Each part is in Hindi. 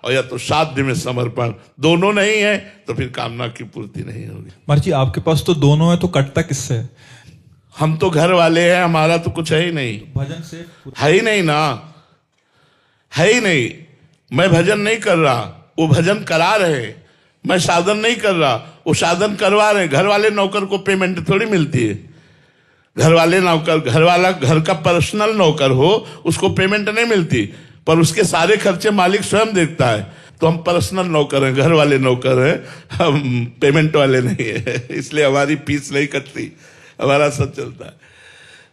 और या तो साध्य में समर्पण, दोनों नहीं है तो फिर कामना की पूर्ति नहीं होगी। महाराज जी आपके पास तो दोनों है, तो कटता किससे है? हम तो घर वाले हैं, हमारा तो कुछ है ही नहीं। भजन से है ही नहीं ना, है ही नहीं। मैं भजन नहीं कर रहा, वो भजन करा रहे। मैं साधन नहीं कर रहा, वो साधन करवा रहे। घर वाले नौकर को पेमेंट थोड़ी मिलती है। घर वाले नौकर, घर वाला घर का पर्सनल नौकर हो, उसको पेमेंट नहीं मिलती, पर उसके सारे खर्चे मालिक स्वयं देखता है। तो हम पर्सनल नौकर हैं, घर वाले नौकर हैं, हम पेमेंट वाले नहीं है, इसलिए हमारी फीस नहीं कटती, हमारा सब चलता है।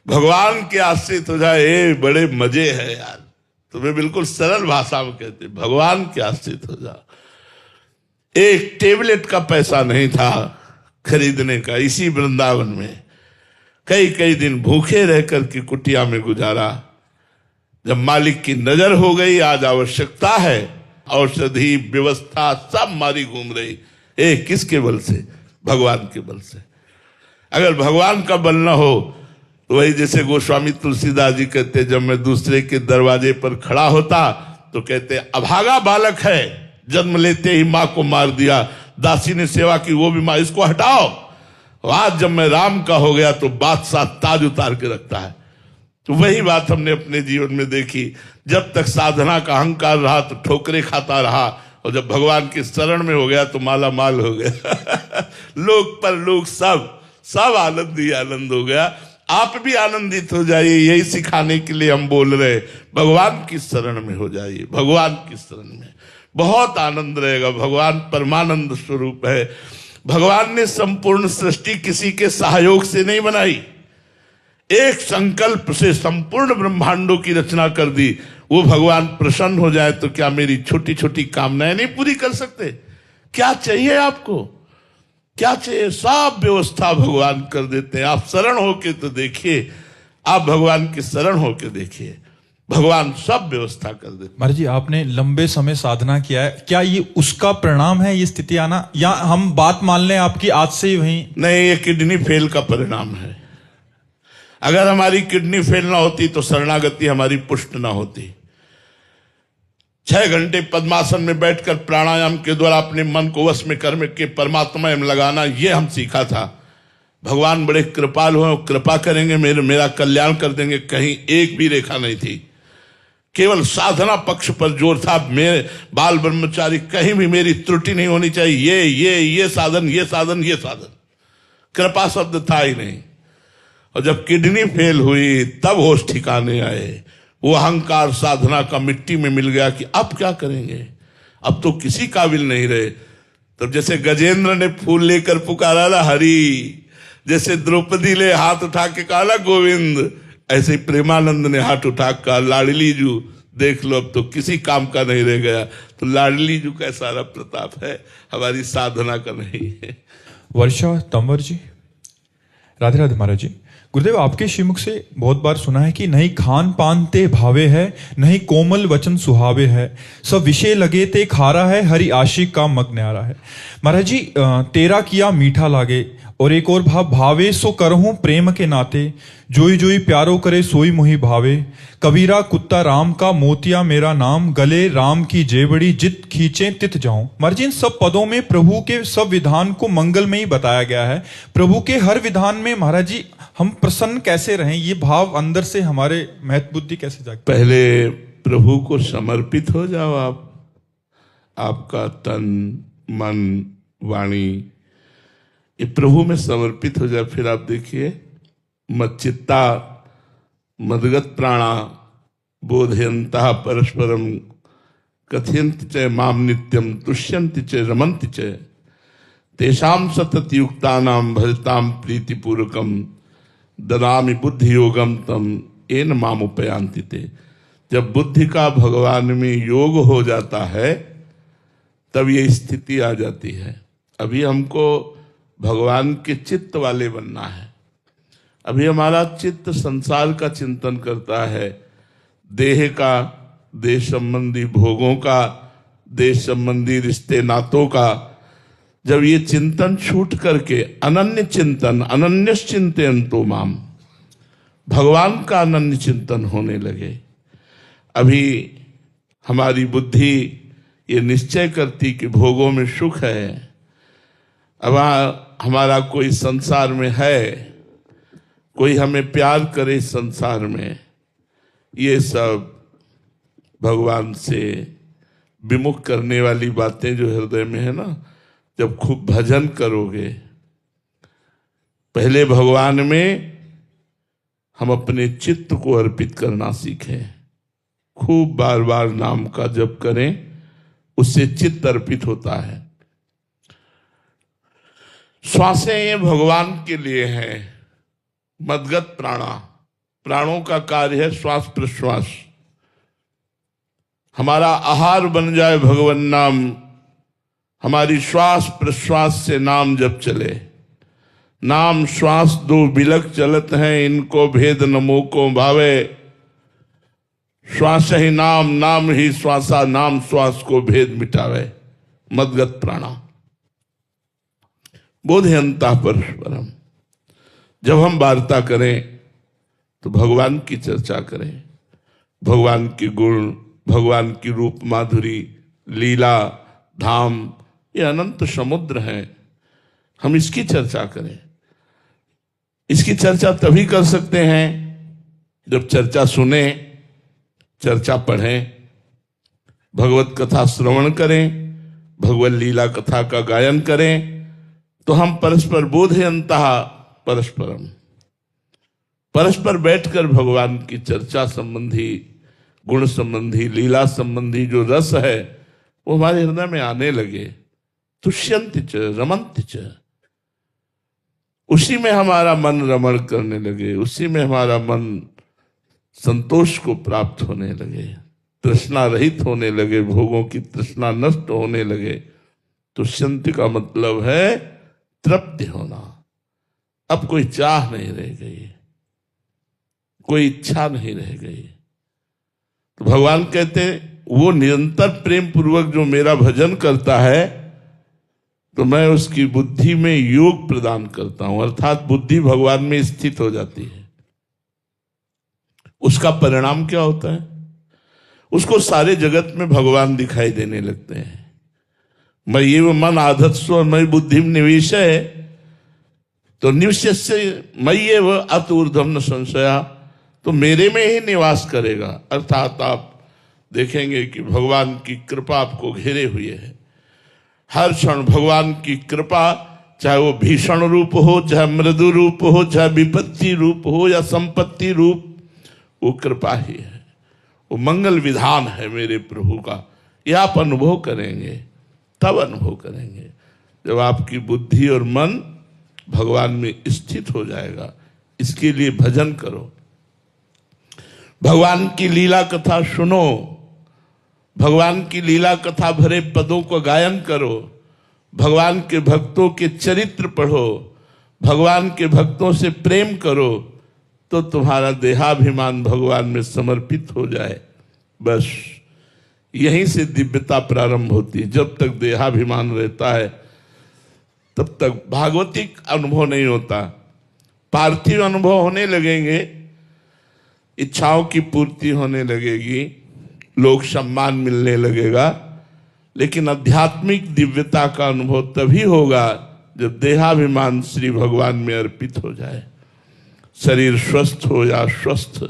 भगवान के आश्रित हो जाए, बड़े मजे है यार। तुम्हें बिल्कुल सरल भाषा में कहते, भगवान के आश्रित हो जाओ। एक टेबलेट का पैसा नहीं था खरीदने का, इसी वृंदावन में कई कई दिन भूखे रहकर के कुटिया में गुजारा। जब मालिक की नजर हो गई, आज आवश्यकता है, औषधि व्यवस्था सब मारी घूम रही। किसके बल से? भगवान के बल से। अगर भगवान का बल न हो तो वही जैसे गोस्वामी तुलसीदास जी कहते, जब मैं दूसरे के दरवाजे पर खड़ा होता तो कहते अभागा बालक है, जन्म लेते ही माँ को मार दिया, दासी ने सेवा की वो भी माँ, इसको हटाओ। आज जब मैं राम का हो गया तो बादशाह ताज उतार के रखता है। तो वही बात हमने अपने जीवन में देखी। जब तक साधना का अहंकार रहा तो ठोकरे खाता रहा, और जब भगवान के शरण में हो गया तो माला माल हो गया। लोग पर लोग सब आनंद ही आनंद हो गया। आप भी आनंदित हो जाइए, यही सिखाने के लिए हम बोल रहे। भगवान की शरण में हो जाइए, भगवान की शरण में बहुत आनंद रहेगा। भगवान परमानंद स्वरूप है। भगवान ने संपूर्ण सृष्टि किसी के सहयोग से नहीं बनाई, एक संकल्प से संपूर्ण ब्रह्मांडों की रचना कर दी। वो भगवान प्रसन्न हो जाए तो क्या मेरी छोटी छोटी कामनाएं नहीं पूरी कर सकते? क्या चाहिए आपको? क्या चाहिए? सब व्यवस्था भगवान कर देते हैं। आप शरण होके तो देखिए, आप भगवान की शरण होके देखिए, भगवान सब व्यवस्था कर देते। महाराज जी आपने लंबे समय साधना किया है, क्या ये उसका परिणाम है ये स्थिति आना, या हम बात मान लें आपकी आज से ही वहीं? नहीं, ये किडनी फेल का परिणाम है। अगर हमारी किडनी फेल ना होती तो शरणागति हमारी पुष्ट ना होती। 6 घंटे पद्मासन में बैठकर प्राणायाम के द्वारा अपने मन को वश में कर के परमात्मा में लगाना, ये हम सीखा था। भगवान बड़े कृपालु हैं, कृपा करेंगे, मेरा कल्याण कर देंगे। कहीं एक भी रेखा नहीं थी, केवल साधना पक्ष पर जोर था। मेरे बाल ब्रह्मचारी, कहीं भी मेरी त्रुटि नहीं होनी चाहिए। ये साधन, ये साधन, ये साधन, कृपा शब्द था ही नहीं। और जब किडनी फेल हुई तब होश ठिकाने आए। वो अहंकार साधना का मिट्टी में मिल गया कि अब क्या करेंगे, अब तो किसी काबिल नहीं रहे। तब जैसे गजेंद्र ने फूल लेकर पुकारा ना हरि, जैसे द्रौपदी ने हाथ उठा के कहा गोविंद, ऐसे ही प्रेमानंद ने हाथ उठा कर लाडली जू देख लो, अब तो किसी काम का नहीं रह गया। तो लाडली जू का सारा प्रताप है, हमारी साधना का नहीं है। वर्षा तंवर जी, राधे राधे। महाराज जी, गुरुदेव आपके श्रीमुख से बहुत बार सुना है कि नहीं खान पान ते भावे है, नहीं कोमल वचन सुहावे है, सब विषय लगे ते खारा है, हरि आशिक का मग न्यारा है। महाराज जी, तेरा किया मीठा लागे, और एक और भाव भावे सो करहूं प्रेम के नाते, जोई जोई प्यारो करे सोई मोहि भावे, कबीरा कुत्ता राम का मोतिया मेरा नाम, गले राम की जेबड़ी जित खींचे तित जाऊं। महाराज जी, इन सब पदों में प्रभु के सब विधान को मंगल में ही बताया गया है। प्रभु के हर विधान में महाराज जी हम प्रसन्न कैसे रहें, ये भाव अंदर से हमारे महत्व बुद्धि कैसे जागे? पहले प्रभु को समर्पित हो जाओ आप। आपका तन मन वाणी ये प्रभु में समर्पित हो जाए, फिर आप देखिए मच्चित्ता मदगत प्राणा बोधयंता परस्परम कथयंत च माम नित्यम तुष्यंति च रमंति च तेषाम सतत युक्तानाम भजताम प्रीतिपूर्वकम ददामि बुद्धि योगम तम एन माम उपयांति ते। जब बुद्धि का भगवान में योग हो जाता है तब ये स्थिति आ जाती है। अभी हमको भगवान के चित्त वाले बनना है। अभी हमारा चित्त संसार का चिंतन करता है, देह का, देह संबंधी भोगों का, देश संबंधी रिश्ते नातों का। जब ये चिंतन छूट करके अनन्य चिंतन, अनन्यस चिंतयन्तो माम, भगवान का अनन्य चिंतन होने लगे, अभी हमारी बुद्धि ये निश्चय करती कि भोगों में सुख है, अब हमारा कोई संसार में है, कोई हमें प्यार करे संसार में, ये सब भगवान से विमुख करने वाली बातें जो हृदय में है ना, जब खूब भजन करोगे, पहले भगवान में हम अपने चित्त को अर्पित करना सीखें। खूब बार बार नाम का जप करें, उससे चित्त अर्पित होता है। श्वासें ये भगवान के लिए हैं, मदगत प्राणा, प्राणों का कार्य है श्वास प्रश्वास। हमारा आहार बन जाए भगवान नाम, हमारी श्वास प्रश्वास से नाम जब चले। नाम श्वास दो बिलक चलत हैं, इनको भेद नमो को भावे। श्वास ही नाम, नाम ही श्वासा, नाम श्वास को भेद मिटावे। मदगत प्राणा बोधयंता परस्परम। जब हम वार्ता करें तो भगवान की चर्चा करें, भगवान के गुण, भगवान की रूप माधुरी, लीला, धाम, ये अनंत समुद्र हैं, हम इसकी चर्चा करें। इसकी चर्चा तभी कर सकते हैं जब चर्चा सुने, चर्चा पढ़ें, भगवत कथा श्रवण करें, भगवत लीला कथा का गायन करें, तो हम परस्पर बोधयंतः परस्परम, परस्पर बैठकर भगवान की चर्चा संबंधी, गुण संबंधी, लीला संबंधी जो रस है वो हमारे हृदय में आने लगे। तुष्यंति च रमन्ति च, उसी में हमारा मन रमण करने लगे, उसी में हमारा मन संतोष को प्राप्त होने लगे, तृष्णा रहित होने लगे, भोगों की तृष्णा नष्ट होने लगे। तुष्यंति का मतलब है तृप्ति होना। अब कोई चाह नहीं रह गई, कोई इच्छा नहीं रह गई। तो भगवान कहते वो निरंतर प्रेम पूर्वक जो मेरा भजन करता है तो मैं उसकी बुद्धि में योग प्रदान करता हूं, अर्थात बुद्धि भगवान में स्थित हो जाती है। उसका परिणाम क्या होता है? उसको सारे जगत में भगवान दिखाई देने लगते हैं। मैं ये वो मन आधत स्व मई बुद्धि निवेश है, तो निवेश से मई ये वो अत ऊर्ध्वम न संशया, तो मेरे में ही निवास करेगा। अर्थात आप देखेंगे कि भगवान की कृपा आपको घेरे हुए है। हर क्षण भगवान की कृपा, चाहे वो भीषण रूप हो, चाहे मृदु रूप हो, चाहे विपत्ति रूप हो या संपत्ति रूप, वो कृपा ही है, वो मंगल विधान है मेरे प्रभु का। यह आप अनुभव करेंगे, तब अनुभव करेंगे जब आपकी बुद्धि और मन भगवान में स्थित हो जाएगा। इसके लिए भजन करो, भगवान की लीला कथा सुनो, भगवान की लीला कथा भरे पदों को गायन करो, भगवान के भक्तों के चरित्र पढ़ो, भगवान के भक्तों से प्रेम करो, तो तुम्हारा देहाभिमान भगवान में समर्पित हो जाए। बस यहीं से दिव्यता प्रारंभ होती है। जब तक देहाभिमान रहता है तब तक भागवतिक अनुभव नहीं होता। पार्थिव अनुभव होने लगेंगे, इच्छाओं की पूर्ति होने लगेगी, लोक सम्मान मिलने लगेगा, लेकिन आध्यात्मिक दिव्यता का अनुभव तभी होगा जब देहाभिमान श्री भगवान में अर्पित हो जाए। शरीर स्वस्थ हो या अस्वस्थ,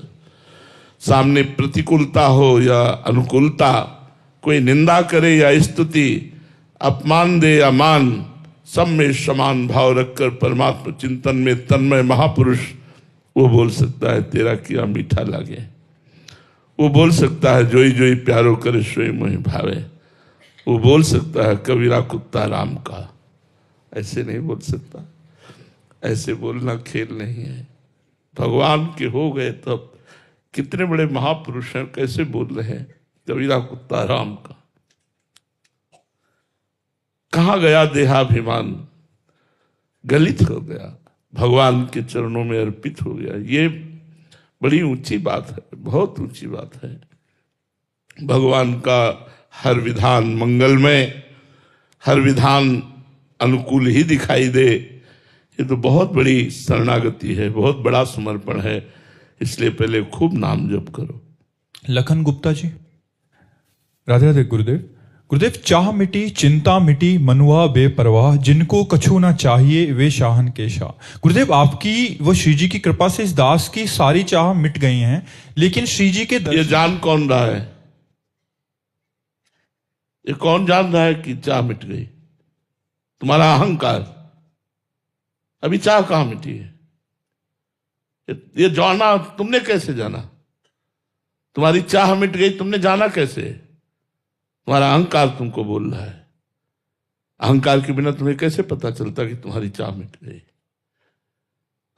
सामने प्रतिकूलता हो या अनुकूलता, कोई निंदा करे या स्तुति, अपमान दे या मान, सब में समान भाव रखकर परमात्मा चिंतन में तन्मय महापुरुष वो बोल सकता है तेरा किया मीठा लागे। वो बोल सकता है जोई जोई प्यारो करे सोई मोहि भावे। वो बोल सकता है कबीरा कुत्ता राम का। ऐसे नहीं बोल सकता, ऐसे बोलना खेल नहीं है। भगवान के हो गए तब कितने बड़े महापुरुष हैं, कैसे बोल रहे हैं कबीरा कुत्ता राम का। कहाँ गया देहाभिमान? गलित हो गया, भगवान के चरणों में अर्पित हो गया। ये बड़ी ऊंची बात है, बहुत ऊंची बात है। भगवान का हर विधान मंगलमय, हर विधान अनुकूल ही दिखाई दे, ये तो बहुत बड़ी शरणागति है, बहुत बड़ा समर्पण है। इसलिए पहले खूब नाम जप करो। लखन गुप्ता जी, राधे राधे गुरुदेव। गुरुदेव, चाह मिटी चिंता मिटी मनुआ बेपरवाह, जिनको कछु ना चाहिए वे शाहन के शाह। गुरुदेव, आपकी वो श्री जी की कृपा से इस दास की सारी चाह मिट गई हैं, लेकिन श्री जी के ये जान कौन रहा है? ये कौन जान रहा है कि चाह मिट गई? तुम्हारा अहंकार। अभी चाह कहां मिटी है? ये जाना तुमने कैसे जाना? तुम्हारी चाह मिट गई, तुमने जाना कैसे? तुम्हारा अहंकार तुमको बोल रहा है। अहंकार के बिना तुम्हें कैसे पता चलता कि तुम्हारी चाह मिट गई?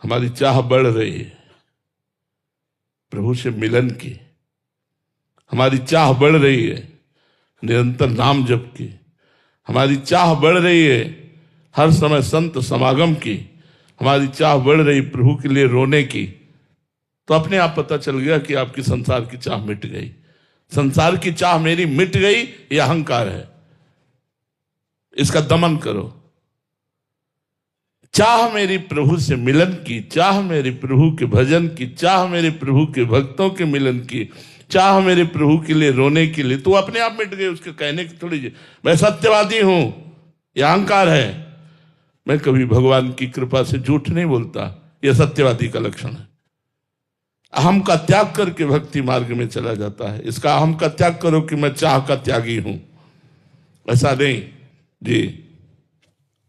हमारी चाह बढ़ रही है प्रभु से मिलन की। हमारी चाह बढ़ रही है निरंतर नाम जप की। हमारी चाह बढ़ रही है हर समय संत समागम की। हमारी चाह बढ़ रही प्रभु के लिए रोने की। तो अपने आप पता चल गया कि आपकी संसार की चाह मिट गई। संसार की चाह मेरी मिट गई, यह अहंकार है। इसका दमन करो। चाह मेरी प्रभु से मिलन की, चाह मेरे प्रभु के भजन की, चाह मेरे प्रभु के भक्तों के मिलन की, चाह मेरे प्रभु के लिए रोने के लिए, तो अपने आप मिट गए। उसके कहने की थोड़ी, मैं सत्यवादी हूं, यह अहंकार है। मैं कभी भगवान की कृपा से झूठ नहीं बोलता, यह सत्यवादी का लक्षण है। अहम का त्याग करके भक्ति मार्ग में चला जाता है। इसका अहम का त्याग करो कि मैं चाह का त्यागी हूं, ऐसा नहीं जी।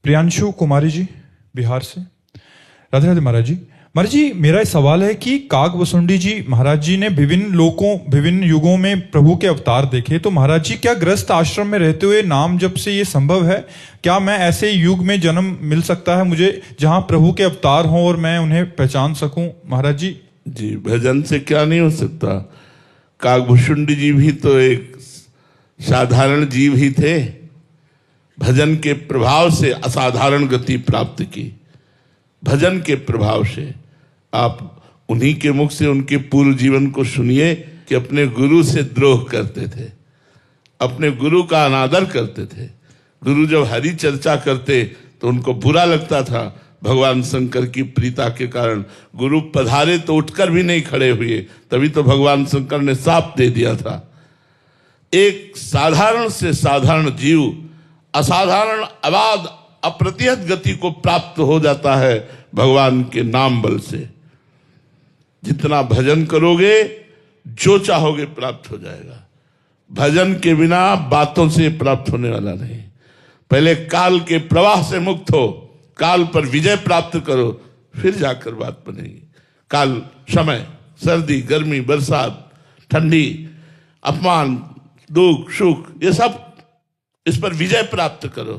प्रियांशु कुमारी जी बिहार से। राधे राधे महाराज जी। महाराज जी, मेरा सवाल है कि काकभुसुंडी जी महाराज जी ने विभिन्न युगों में प्रभु के अवतार देखे, तो महाराज जी क्या गृहस्थ आश्रम में रहते हुए नाम जप से ये संभव है? क्या मैं ऐसे युग में जन्म मिल सकता है मुझे जहां प्रभु के अवतार हों और मैं उन्हें पहचान सकूं? महाराज जी जी, भजन से क्या नहीं हो सकता। काकभुसुंडी जी भी तो एक साधारण जीव ही थे। भजन के प्रभाव से असाधारण गति प्राप्त की। भजन के प्रभाव से आप उन्हीं के मुख से उनके पूर्व जीवन को सुनिए कि अपने गुरु से द्रोह करते थे, अपने गुरु का अनादर करते थे। गुरु जब हरि चर्चा करते तो उनको बुरा लगता था। भगवान शंकर की प्रीता के कारण गुरु पधारे तो उठकर भी नहीं खड़े हुए, तभी तो भगवान शंकर ने साप दे दिया था। एक साधारण से साधारण जीव असाधारण अबाध अप्रतिहत गति को प्राप्त हो जाता है भगवान के नाम बल से। जितना भजन करोगे जो चाहोगे प्राप्त हो जाएगा। भजन के बिना बातों से प्राप्त होने वाला नहीं। पहले काल के प्रवाह से मुक्त हो, काल पर विजय प्राप्त करो, फिर जाकर बात बनेगी। काल समय, सर्दी, गर्मी, बरसात, ठंडी, अपमान, दुख, सुख, ये सब, इस पर विजय प्राप्त करो।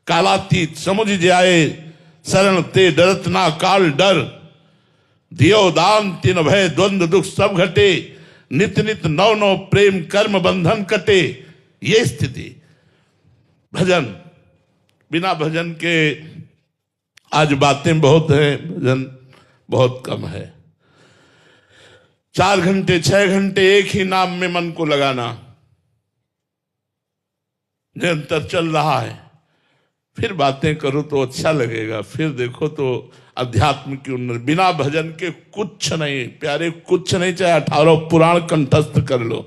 कालातीत समुझ जाए शरण ते डरत ना काल डर, दियो दान तीन भय द्वंद्व दुख सब घटे, नित नित नौ नौ प्रेम कर्म बंधन कटे। ये स्थिति भजन। बिना भजन के आज बातें बहुत हैं, भजन बहुत कम है। 4 घंटे 6 घंटे एक ही नाम में मन को लगाना निरंतर चल रहा है। फिर बातें करो तो अच्छा लगेगा, फिर देखो तो अध्यात्म की उन्नति। बिना भजन के कुछ नहीं प्यारे, कुछ नहीं। चाहे 18 पुराण कंठस्थ कर लो,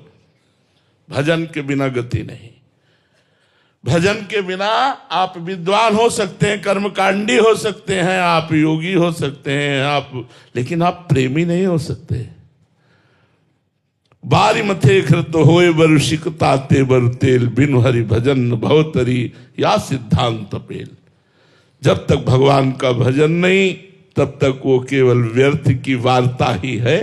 भजन के बिना गति नहीं। भजन के बिना आप विद्वान हो सकते हैं, कर्मकांडी हो सकते हैं, आप योगी हो सकते हैं, लेकिन आप प्रेमी नहीं हो सकते। बारी मथे कृत होए बरु सिकताते बर तेल, बिनु हरि भजन भवतरी या सिद्धांत पेल। जब तक भगवान का भजन नहीं, तब तक वो केवल व्यर्थ की वार्ता ही है।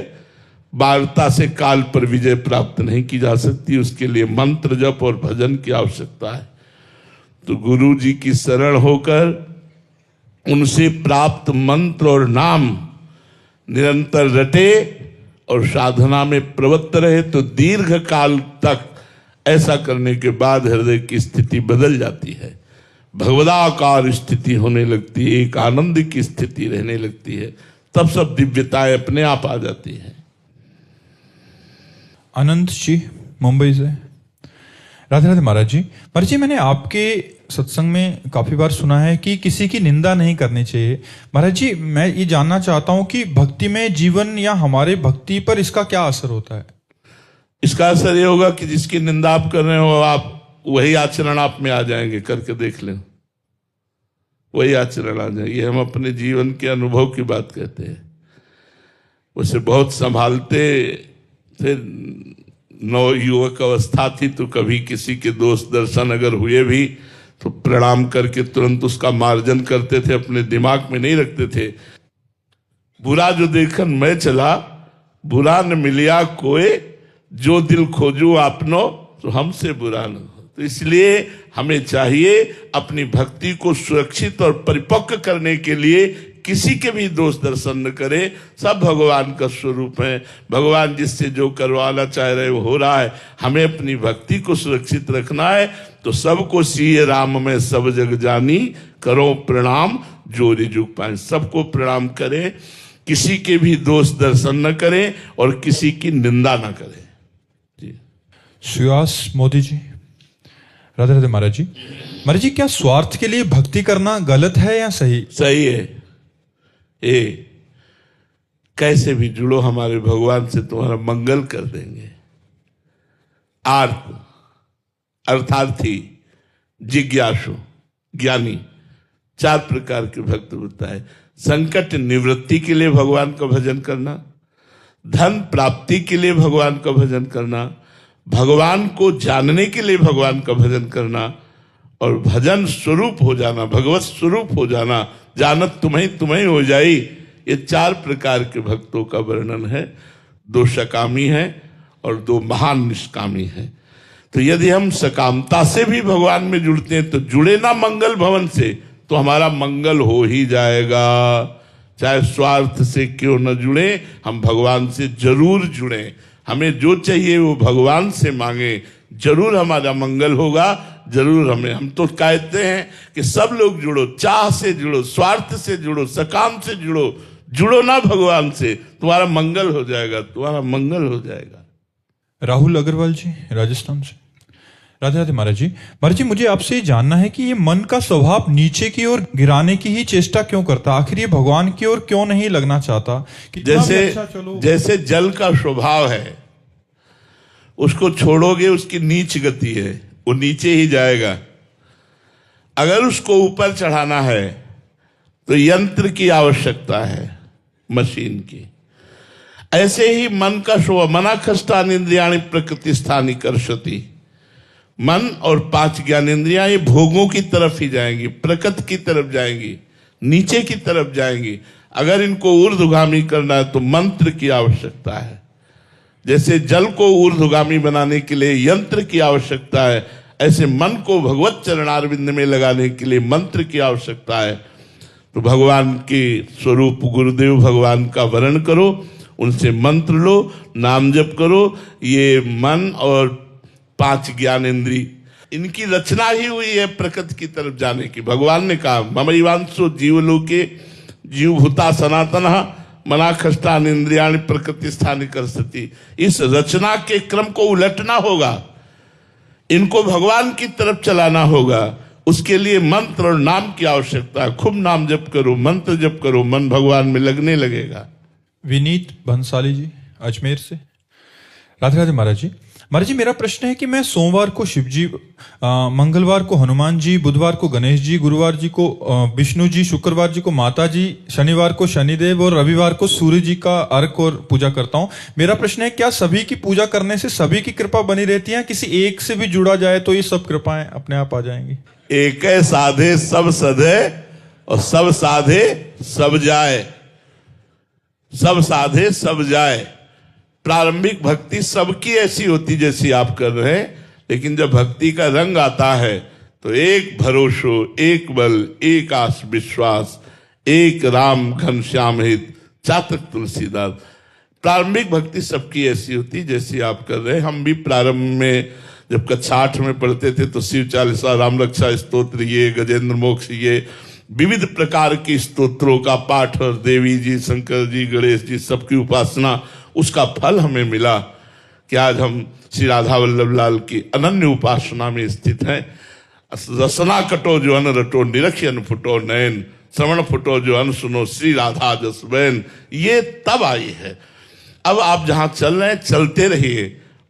वार्ता से काल पर विजय प्राप्त नहीं की जा सकती। उसके लिए मंत्र जप और भजन की आवश्यकता है। तो गुरु जी की शरण होकर उनसे प्राप्त मंत्र और नाम निरंतर रटे और साधना में प्रवृत्त रहे, तो दीर्घ काल तक ऐसा करने के बाद हृदय की स्थिति बदल जाती है। भगवदाकार स्थिति होने लगती है, एक आनंद की स्थिति रहने लगती है। तब सब दिव्यताएं अपने आप आ जाती हैं। अनंत जी मुंबई से। राधे राधे महाराज जी। महाराज जी, मैंने आपके सत्संग में काफी बार सुना है कि किसी की निंदा नहीं करनी चाहिए। महाराज जी, मैं ये जानना चाहता हूं कि भक्ति में जीवन या हमारे भक्ति पर इसका क्या असर होता है? इसका असर ये होगा कि जिसकी निंदा आप कर रहे हो, आप वही आचरण आप में आ जाएंगे, करके देख लें, वही आचरण आ जाएंगे। हम अपने जीवन के अनुभव की बात कहते हैं। उसे बहुत संभालते थे, नौ युवक अवस्था थी, तो कभी किसी के दोस्त दर्शन अगर हुए भी तो प्रणाम करके तुरंत उसका मार्जन करते थे, अपने दिमाग में नहीं रखते थे। बुरा जो देखन मैं चला, बुरा न मिलिया कोई, जो दिल खोजू आपनो तो हमसे बुरा न हो। तो इसलिए हमें चाहिए अपनी भक्ति को सुरक्षित और परिपक्व करने के लिए किसी के भी दोष दर्शन न करे। सब भगवान का स्वरूप है, भगवान जिससे जो करवाना चाह रहे वो हो रहा है। हमें अपनी भक्ति को सुरक्षित रखना है। तो सबको सीए राम में सब जग जानी, करो प्रणाम जो रिजुक पाए। सबको प्रणाम करें, किसी के भी दोष दर्शन न करें और किसी की निंदा न करें। जी सुहास मोदी जी, राधे राधे महाराज जी। महाराज जी, क्या स्वार्थ के लिए भक्ति करना गलत है या सही? सही है। कैसे भी जुड़ो हमारे भगवान से, तुम्हारा मंगल कर देंगे। आर्त अर्थार्थी, जिज्ञासु, ज्ञानी, 4 प्रकार के भक्त होता है। संकट निवृत्ति के लिए भगवान का भजन करना, धन प्राप्ति के लिए भगवान का भजन करना, भगवान को जानने के लिए भगवान का भजन करना, और भजन स्वरूप हो जाना, भगवत स्वरूप हो जाना, जानत तुम्हें तुम्हें हो जाई। ये 4 प्रकार के भक्तों का वर्णन है। 2 सकामी है और 2 महान निष्कामी है। तो यदि हम सकामता से भी भगवान में जुड़ते हैं तो जुड़े ना मंगल भवन से, तो हमारा मंगल हो ही जाएगा। चाहे स्वार्थ से क्यों न जुड़े, हम भगवान से जरूर जुड़े। हमें जो चाहिए वो भगवान से मांगे, जरूर हमारा मंगल होगा। जरूर हम तो कहते हैं कि सब लोग जुड़ो, चाह से जुड़ो, स्वार्थ से जुड़ो, सकाम से जुड़ो, जुड़ो ना भगवान से, तुम्हारा मंगल हो जाएगा, तुम्हारा मंगल हो जाएगा। राहुल अग्रवाल जी, राजस्थान से। राधे राधे महाराज जी। महाराज जी, मुझे आपसे ये जानना है कि ये मन का स्वभाव नीचे की ओर गिराने की ही चेष्टा क्यों करता? आखिर ये भगवान की ओर क्यों नहीं लगना चाहता? जैसे जल का स्वभाव है, उसको छोड़ोगे उसकी नीच गति है, वो नीचे ही जाएगा। अगर उसको ऊपर चढ़ाना है तो यंत्र की आवश्यकता है, मशीन की। ऐसे ही मन का स्वभाव, मनाखष्टानि इंद्रियाणि प्रकृति स्थानि कर्षति। मन और 5 ज्ञानेंद्रियां ये भोगों की तरफ ही जाएंगी, प्रकृति की तरफ जाएंगी, नीचे की तरफ जाएंगी। अगर इनको ऊर्ध्वगामी करना है तो मंत्र की आवश्यकता है। जैसे जल को ऊर्ध्वगामी बनाने के लिए यंत्र की आवश्यकता है, ऐसे मन को भगवत चरणारविंद में लगाने के लिए मंत्र की आवश्यकता है। तो भगवान के स्वरूप गुरुदेव भगवान का वर्ण करो, उनसे मंत्र लो, नाम जप करो। ये मन और 5 ज्ञानेंद्री, इनकी रचना ही हुई है प्रकृति की तरफ जाने की। भगवान ने कहा ममैवांशो जीवलोके जीवभूता सनातनः मनाखष्टानि इंद्रियाणि प्रकृति स्थानि कर्षति। इस रचना के क्रम को उलटना होगा, इनको भगवान की तरफ चलाना होगा। उसके लिए मंत्र और नाम की आवश्यकता है। खूब नाम जप करो, मंत्र जप करो, मन भगवान में लगने लगेगा। विनीत भंसाली जी, अजमेर से। राधे राधे महाराज जी। महाराज जी, मेरा प्रश्न है कि मैं सोमवार को शिव जी, मंगलवार को हनुमान जी, बुधवार को गणेश जी, गुरुवार जी को विष्णु जी, शुक्रवार जी को माता जी, शनिवार को शनिदेव और रविवार को सूर्य जी का अर्घ और पूजा करता हूँ। मेरा प्रश्न है, क्या सभी की पूजा करने से सभी की कृपा बनी रहती है? किसी एक से भी जुड़ा जाए तो ये सब कृपाएं अपने आप आ जाएंगी? एक साधे सब सधे और सब साधे सब जाए। सब साधे सब जाए। प्रारंभिक भक्ति सबकी ऐसी होती जैसी आप कर रहे हैं, लेकिन जब भक्ति का रंग आता है तो एक भरोसो, एक बल, एक आस विश्वास, एक राम घनश्याम हित, चातक तुलसीदास। प्रारंभिक भक्ति सबकी ऐसी होती जैसी आप कर रहे हैं। हम भी प्रारंभ में जब कक्षा 8 में पढ़ते थे तो शिव चालीसा, राम रक्षा स्तोत्र, ये गजेंद्र मोक्ष, ये विविध प्रकार की स्तोत्रों का पाठ और देवी जी, शंकर जी, गणेश जी सबकी उपासना, उसका फल हमें मिला कि आज हम श्री राधा वल्लभ लाल की अनन्य उपासना में स्थित हैं। रसना कटो जो अन रटो, निरक्ष अन फुटो नयन, श्रवण फुटो जो अन सुनो, श्री राधा जसबैन। ये तब आई है। अब आप जहां चल रहे हैं चलते रहिए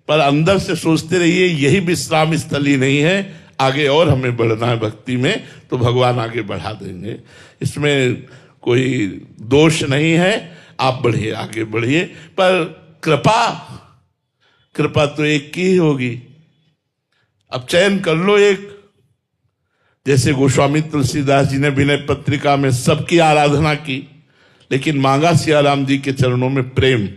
पर अंदर से सोचते रहिए यही विश्राम स्थली नहीं है, आगे और हमें बढ़ना है भक्ति में, तो भगवान आगे बढ़ा देंगे। इसमें कोई दोष नहीं है, आप बढ़िए, आगे बढ़िए। पर कृपा तो एक की ही होगी। अब चयन कर लो एक। जैसे गोस्वामी तुलसीदास जी ने विनय पत्रिका में सबकी आराधना की, लेकिन मांगा सियाराम जी के चरणों में प्रेम।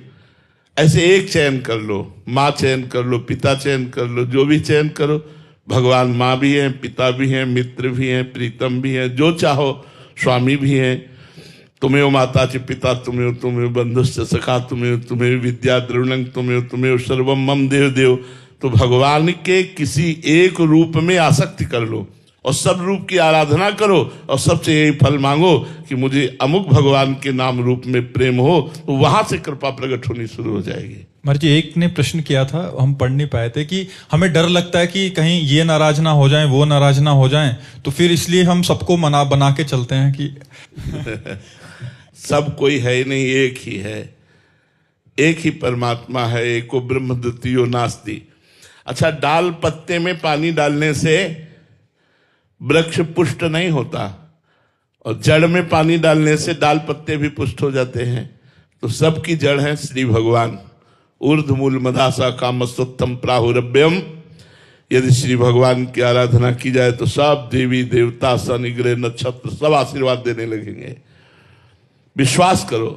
ऐसे एक चयन कर लो, माँ चयन कर लो, पिता चयन कर लो, जो भी चयन करो। भगवान माँ भी हैं, पिता भी हैं, मित्र भी हैं, प्रीतम भी हैं, जो चाहो, स्वामी भी हैं। तुम्हें माता च पिता तुम्हें बंधुश्च सखा तुम्हें विद्या द्रविणं तुम्हें सर्वम मम देव देव। तो भगवान के किसी एक रूप में आसक्ति कर लो और सब रूप की आराधना करो और सबसे यही फल मांगो कि मुझे अमुक भगवान के नाम रूप में प्रेम हो, तो वहां से कृपा प्रकट होनी शुरू हो जाएगी। महाराज जी, एक ने प्रश्न किया था, हम पढ़ नहीं पाए थे, कि हमें डर लगता है कि कहीं ये नाराज ना हो जाएं, वो नाराज ना हो जाएं, तो फिर इसलिए हम सबको बना के चलते हैं कि सब कोई है ही नहीं, एक ही है, एक ही परमात्मा है, एको ब्रह्म द्वितीयो नास्ति। अच्छा, डाल पत्ते में पानी डालने से वृक्ष पुष्ट नहीं होता, और जड़ में पानी डालने से डाल पत्ते भी पुष्ट हो जाते हैं। तो सबकी जड़ है श्री भगवान। ऊर्ध्वमूल मदासा कामस्तोत्तम प्राहुरभ्यम। यदि श्री भगवान की आराधना की जाए तो सब देवी देवता, शनि ग्रह नक्षत्र सब आशीर्वाद देने लगेंगे। विश्वास करो,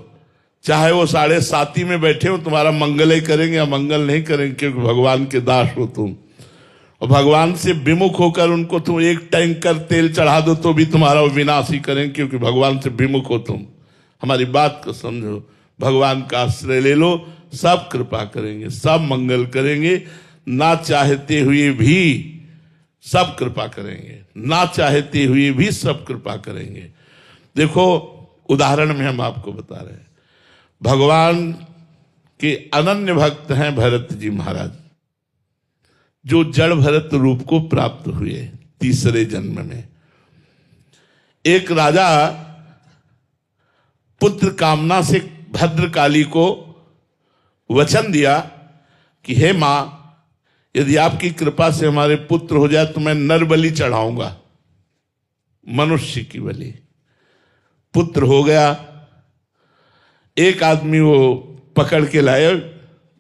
चाहे वो 7.5 में बैठे हो, तुम्हारा मंगल ही करेंगे या मंगल नहीं करेंगे, क्योंकि भगवान के दास हो तुम। और भगवान से विमुख होकर उनको तुम एक टैंकर तेल चढ़ा दो तो भी तुम्हारा वो विनाश ही करेंगे, क्योंकि भगवान से विमुख हो तुम। हमारी बात को समझो, भगवान का आश्रय ले लो, सब कृपा करेंगे, सब मंगल करेंगे। ना चाहते हुए भी सब कृपा करेंगे, ना चाहते हुए भी सब कृपा करेंगे। देखो, उदाहरण में हम आपको बता रहे हैं, भगवान के अनन्य भक्त हैं भरत जी महाराज, जो जड़ भरत रूप को प्राप्त हुए 3रे जन्म में। एक राजा पुत्र कामना से भद्रकाली को वचन दिया कि हे मां, यदि आपकी कृपा से हमारे पुत्र हो जाए तो मैं नर बलि चढ़ाऊंगा, मनुष्य की बलि। पुत्र हो गया। एक आदमी वो पकड़ के लाए,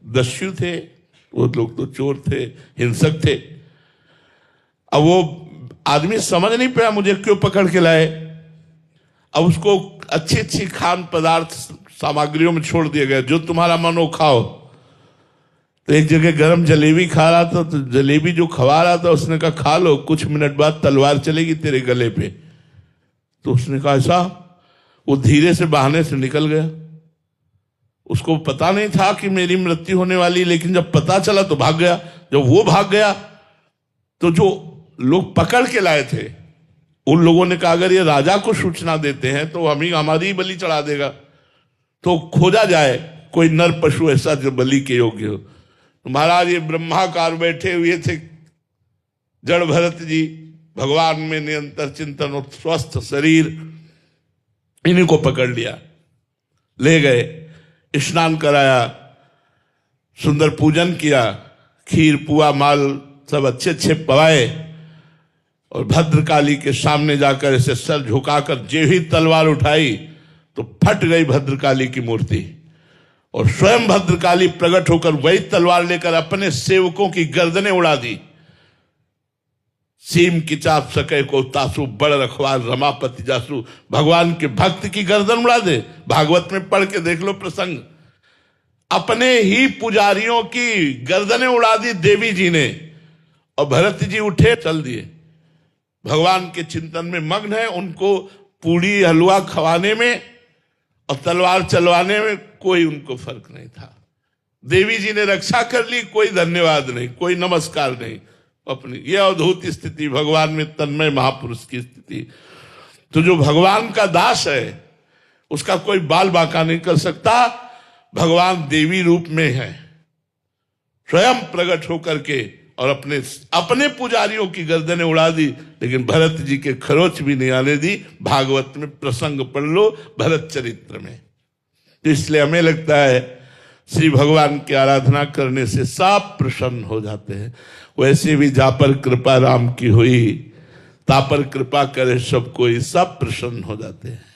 दस्यु थे वो लोग, तो चोर थे, हिंसक थे। अब वो आदमी समझ नहीं पाया मुझे क्यों पकड़ के लाए। अब उसको अच्छी अच्छी खान पदार्थ सामग्रियों में छोड़ दिया गया, जो तुम्हारा मन हो खाओ। तो एक जगह गरम जलेबी खा रहा था, तो जलेबी जो खवा रहा था उसने कहा खा लो, कुछ मिनट बाद तलवार चलेगी तेरे गले पे। तो उसने कहा ऐसा। वो धीरे से बहाने से निकल गया। उसको पता नहीं था कि मेरी मृत्यु होने वाली, लेकिन जब पता चला तो भाग गया। जब वो भाग गया तो जो लोग पकड़ के लाए थे उन लोगों ने कहा अगर ये राजा को सूचना देते हैं तो हमारी ही बलि चढ़ा देगा, तो खोजा जाए कोई नर पशु ऐसा जो बलि के योग्य हो। तो महाराज ये ब्रह्माकार बैठे हुए थे जड़ भरत जी, भगवान में निरंतर चिंतन और स्वस्थ शरीर, इन्हीं को पकड़ लिया, ले गए, स्नान कराया, सुंदर पूजन किया, खीर पुआ माल सब अच्छे अच्छे पवाए, और भद्रकाली के सामने जाकर ऐसे सर झुकाकर जे ही तलवार उठाई तो फट गई भद्रकाली की मूर्ति, और स्वयं भद्रकाली प्रकट होकर वही तलवार लेकर अपने सेवकों की गर्दनें उड़ा दी। सीम की चाप सके को तासु, बड़ रखवार रमापति जासु। भगवान के भक्त की गर्दन उड़ा दे। भागवत में पढ़ के देख लो प्रसंग। अपने ही पुजारियों की गर्दनें उड़ा दी देवी जी ने, और भरत जी उठे चल दिए। भगवान के चिंतन में मग्न है, उनको पूड़ी हलवा खवाने में और तलवार चलवाने में कोई उनको फर्क नहीं था। देवी जी ने रक्षा कर ली, कोई धन्यवाद नहीं, कोई नमस्कार नहीं। अपनी ये अद्भुत स्थिति, भगवान में तन्मय महापुरुष की स्थिति। तो जो भगवान का दास है उसका कोई बाल बांका नहीं कर सकता। भगवान देवी रूप में है, स्वयं प्रकट होकर के, और अपने पुजारियों की गर्दनें उड़ा दी, लेकिन भरत जी के खरोच भी नहीं आने दी। भागवत में प्रसंग पढ़ लो, भरत चरित्र में। तो इसलिए हमें लगता है श्री भगवान की आराधना करने से सब प्रसन्न हो जाते हैं। वैसे भी जा पर कृपा राम की हुई, ता पर कृपा करे सब कोई, सब प्रसन्न हो जाते हैं।